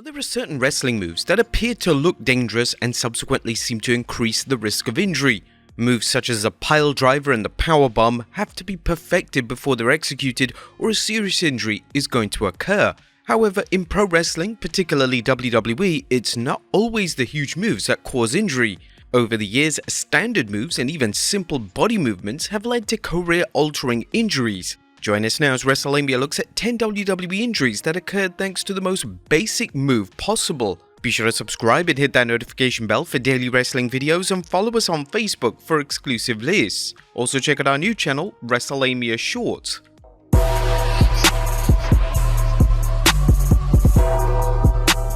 There are certain wrestling moves that appear to look dangerous and subsequently seem to increase the risk of injury. Moves such as the pile driver and the power bomb have to be perfected before they're executed, or a serious injury is going to occur. However, in pro wrestling, particularly WWE, it's not always the huge moves that cause injury. Over the years, standard moves and even simple body movements have led to career-altering injuries. Join us now as Wrestlelamia looks at 10 WWE injuries that occurred thanks to the most basic move possible. Be sure to subscribe and hit that notification bell for daily wrestling videos, and follow us on Facebook for exclusive lists. Also check out our new channel, Wrestlelamia Shorts.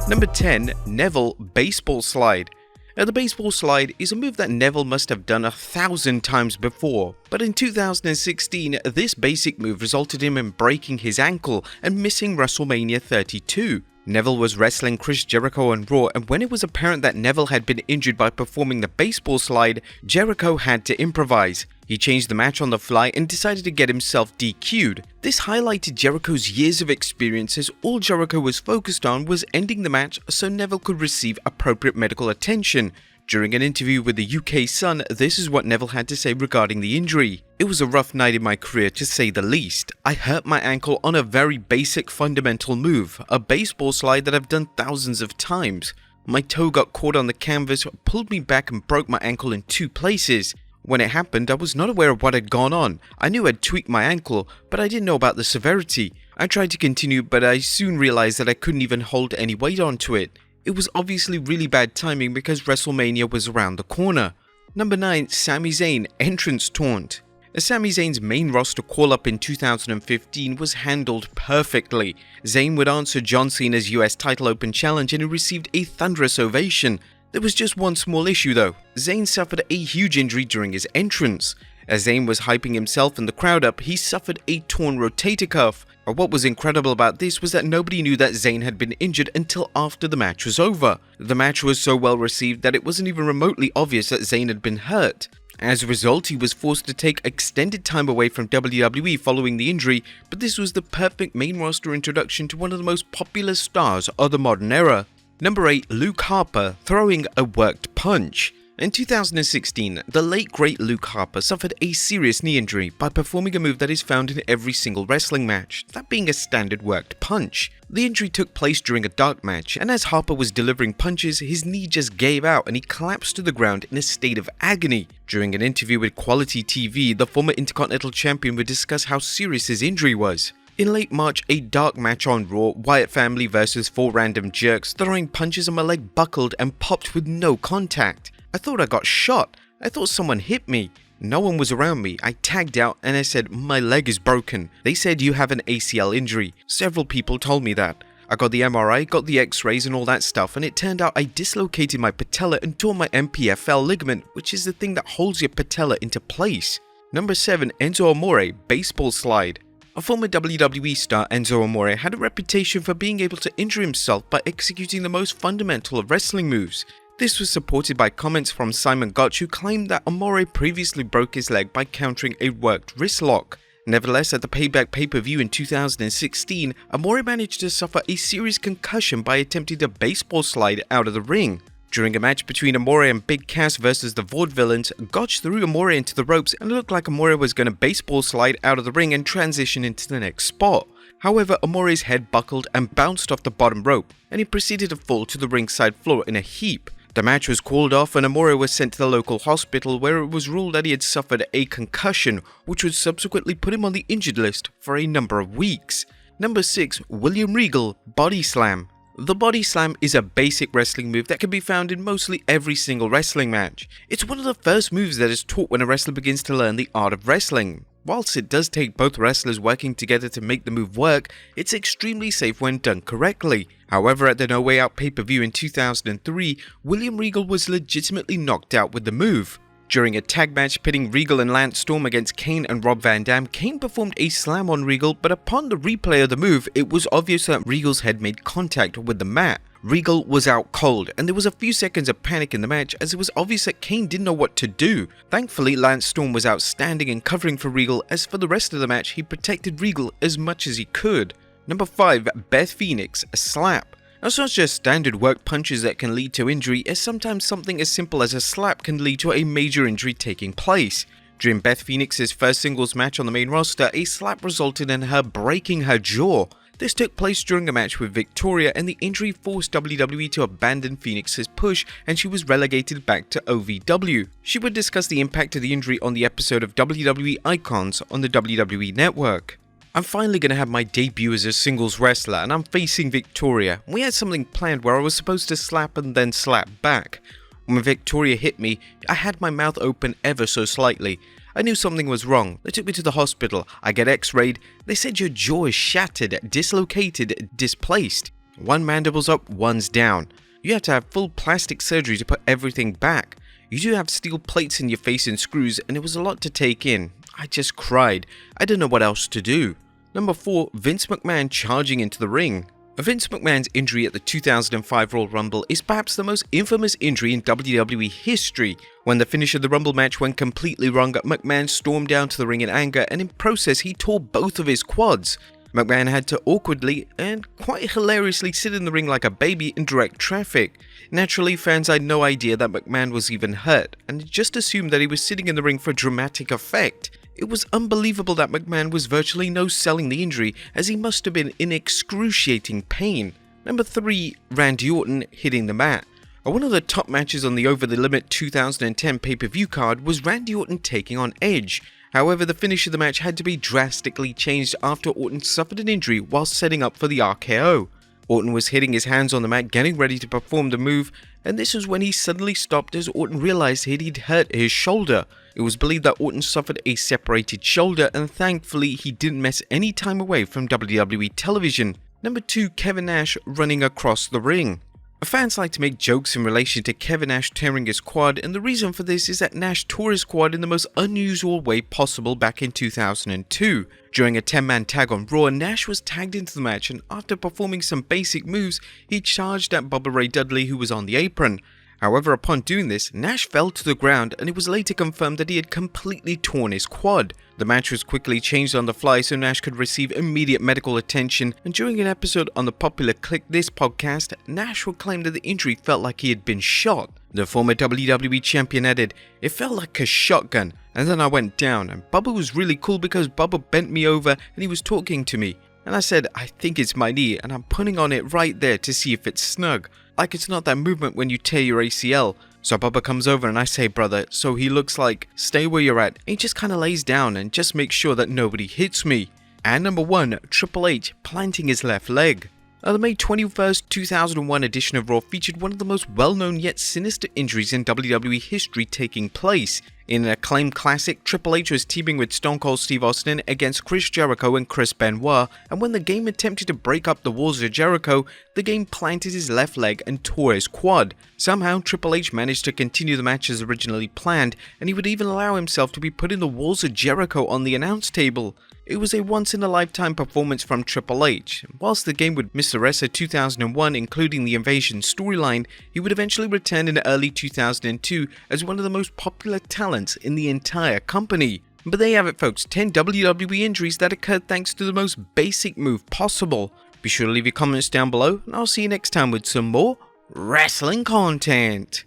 Number 10. Neville Baseball Slide. Now, the baseball slide is a move that Neville must have done 1,000 times before, but in 2016, this basic move resulted in him breaking his ankle and missing WrestleMania 32. Neville was wrestling Chris Jericho on Raw, and when it was apparent that Neville had been injured by performing the baseball slide, Jericho had to improvise. He changed the match on the fly and decided to get himself DQ'd. This highlighted Jericho's years of experience, as all Jericho was focused on was ending the match so Neville could receive appropriate medical attention. During an interview with the UK Sun, this is what Neville had to say regarding the injury. "It was a rough night in my career, to say the least. I hurt my ankle on a very basic fundamental move, a baseball slide that I've done thousands of times. My toe got caught on the canvas, pulled me back and broke my ankle in 2 places. When it happened, I was not aware of what had gone on. I knew I'd tweaked my ankle, but I didn't know about the severity. I tried to continue, but I soon realized that I couldn't even hold any weight onto it. It was obviously really bad timing because WrestleMania was around the corner." Number 9. Sami Zayn Entrance Taunt. Sami Zayn's main roster call-up in 2015 was handled perfectly. Zayn would answer John Cena's US title open challenge and he received a thunderous ovation. There was just one small issue though. Zayn suffered a huge injury during his entrance. As Zayn was hyping himself and the crowd up, he suffered a torn rotator cuff. What was incredible about this was that nobody knew that Zayn had been injured until after the match was over. The match was so well received that it wasn't even remotely obvious that Zayn had been hurt. As a result, he was forced to take extended time away from WWE following the injury, but this was the perfect main roster introduction to one of the most popular stars of the modern era. Number 8. Luke Harper throwing a worked punch. In 2016, the late great Luke Harper suffered a serious knee injury by performing a move that is found in every single wrestling match, that being a standard worked punch. The injury took place during a dark match, and as Harper was delivering punches, his knee just gave out and he collapsed to the ground in a state of agony. During an interview with Quality TV, the former Intercontinental Champion would discuss how serious his injury was. In late March, a dark match on Raw, Wyatt family versus 4 random jerks throwing punches, and my leg buckled and popped with no contact. I thought I got shot. I thought someone hit me. No one was around me. I tagged out and I said, "My leg is broken." They said, "You have an ACL injury." Several people told me that. I got the MRI, got the x-rays and all that stuff, and it turned out I dislocated my patella and tore my MPFL ligament, which is the thing that holds your patella into place. Number 7. Enzo Amore Baseball Slide. A former WWE star, Enzo Amore, had a reputation for being able to injure himself by executing the most fundamental of wrestling moves. This was supported by comments from Simon Gotch, who claimed that Amore previously broke his leg by countering a worked wrist lock. Nevertheless, at the Payback pay-per-view in 2016, Amore managed to suffer a serious concussion by attempting to baseball slide out of the ring. During a match between Amore and Big Cass versus the Vaudevillains, Gotch threw Amore into the ropes and it looked like Amore was going to baseball slide out of the ring and transition into the next spot. However, Amore's head buckled and bounced off the bottom rope, and he proceeded to fall to the ringside floor in a heap. The match was called off and Amore was sent to the local hospital, where it was ruled that he had suffered a concussion, which would subsequently put him on the injured list for a number of weeks. Number 6. William Regal Body Slam. The body slam is a basic wrestling move that can be found in mostly every single wrestling match. It's one of the first moves that is taught when a wrestler begins to learn the art of wrestling. Whilst it does take both wrestlers working together to make the move work, it's extremely safe when done correctly. However, at the No Way Out pay-per-view in 2003, William Regal was legitimately knocked out with the move. During a tag match pitting Regal and Lance Storm against Kane and Rob Van Dam, Kane performed a slam on Regal, but upon the replay of the move, it was obvious that Regal's head made contact with the mat. Regal was out cold, and there was a few seconds of panic in the match as it was obvious that Kane didn't know what to do. Thankfully, Lance Storm was outstanding in covering for Regal, as for the rest of the match, he protected Regal as much as he could. Number 5. Beth Phoenix, a slap. It's not just standard work punches that can lead to injury, as sometimes something as simple as a slap can lead to a major injury taking place. During Beth Phoenix's first singles match on the main roster, a slap resulted in her breaking her jaw. This took place during a match with Victoria, and the injury forced WWE to abandon Phoenix's push, and she was relegated back to OVW. She would discuss the impact of the injury on the episode of WWE Icons on the WWE Network. I'm finally going to have my debut as a singles wrestler, and I'm facing Victoria. We had something planned where I was supposed to slap and then slap back. When Victoria hit me, I had my mouth open ever so slightly. I knew something was wrong. They took me to the hospital. I get x-rayed. They said your jaw is shattered, dislocated, displaced. One mandible's up, one's down. You have to have full plastic surgery to put everything back. You do have steel plates in your face and screws, and it was a lot to take in. I just cried. I didn't know what else to do. Number 4. Vince McMahon charging into the ring. Vince McMahon's injury at the 2005 Royal Rumble is perhaps the most infamous injury in WWE history. When the finish of the Rumble match went completely wrong, McMahon stormed down to the ring in anger, and in process he tore both of his quads. McMahon had to awkwardly and quite hilariously sit in the ring like a baby in direct traffic. Naturally, fans had no idea that McMahon was even hurt, and just assumed that he was sitting in the ring for dramatic effect. It was unbelievable that McMahon was virtually no-selling the injury, as he must have been in excruciating pain. Number 3. Randy Orton hitting the mat. One of the top matches on the Over the Limit 2010 pay-per-view card was Randy Orton taking on Edge. However, the finish of the match had to be drastically changed after Orton suffered an injury while setting up for the RKO. Orton was hitting his hands on the mat getting ready to perform the move, and this was when he suddenly stopped as Orton realized he'd hurt his shoulder. It was believed that Orton suffered a separated shoulder, and thankfully he didn't miss any time away from WWE television. Number 2. Kevin Nash running across the ring. Fans like to make jokes in relation to Kevin Nash tearing his quad, and the reason for this is that Nash tore his quad in the most unusual way possible back in 2002. During a 10-man tag on Raw, Nash was tagged into the match, and after performing some basic moves, he charged at Bubba Ray Dudley, who was on the apron. However, upon doing this, Nash fell to the ground, and it was later confirmed that he had completely torn his quad. The match was quickly changed on the fly so Nash could receive immediate medical attention, and during an episode on the popular Click This podcast, Nash would claim that the injury felt like he had been shot. The former WWE champion added, "It felt like a shotgun, and then I went down, and Bubba was really cool because Bubba bent me over and he was talking to me. And I said, I think it's my knee, and I'm putting on it right there to see if it's snug. Like it's not that movement when you tear your ACL. So Bubba comes over and I say, brother, so he looks like, stay where you're at. And he just kind of lays down and just makes sure that nobody hits me." And number 1, Triple H planting his left leg. The May 21st, 2001 edition of Raw featured one of the most well-known yet sinister injuries in WWE history taking place. In an acclaimed classic, Triple H was teaming with Stone Cold Steve Austin against Chris Jericho and Chris Benoit, and when the game attempted to break up the walls of Jericho, the game planted his left leg and tore his quad. Somehow, Triple H managed to continue the match as originally planned, and he would even allow himself to be put in the walls of Jericho on the announce table. It was a once-in-a-lifetime performance from Triple H. Whilst the game would miss the rest of 2001, including the Invasion storyline, he would eventually return in early 2002 as one of the most popular talents in the entire company. But there you have it, folks, 10 WWE injuries that occurred thanks to the most basic move possible. Be sure to leave your comments down below, and I'll see you next time with some more wrestling content.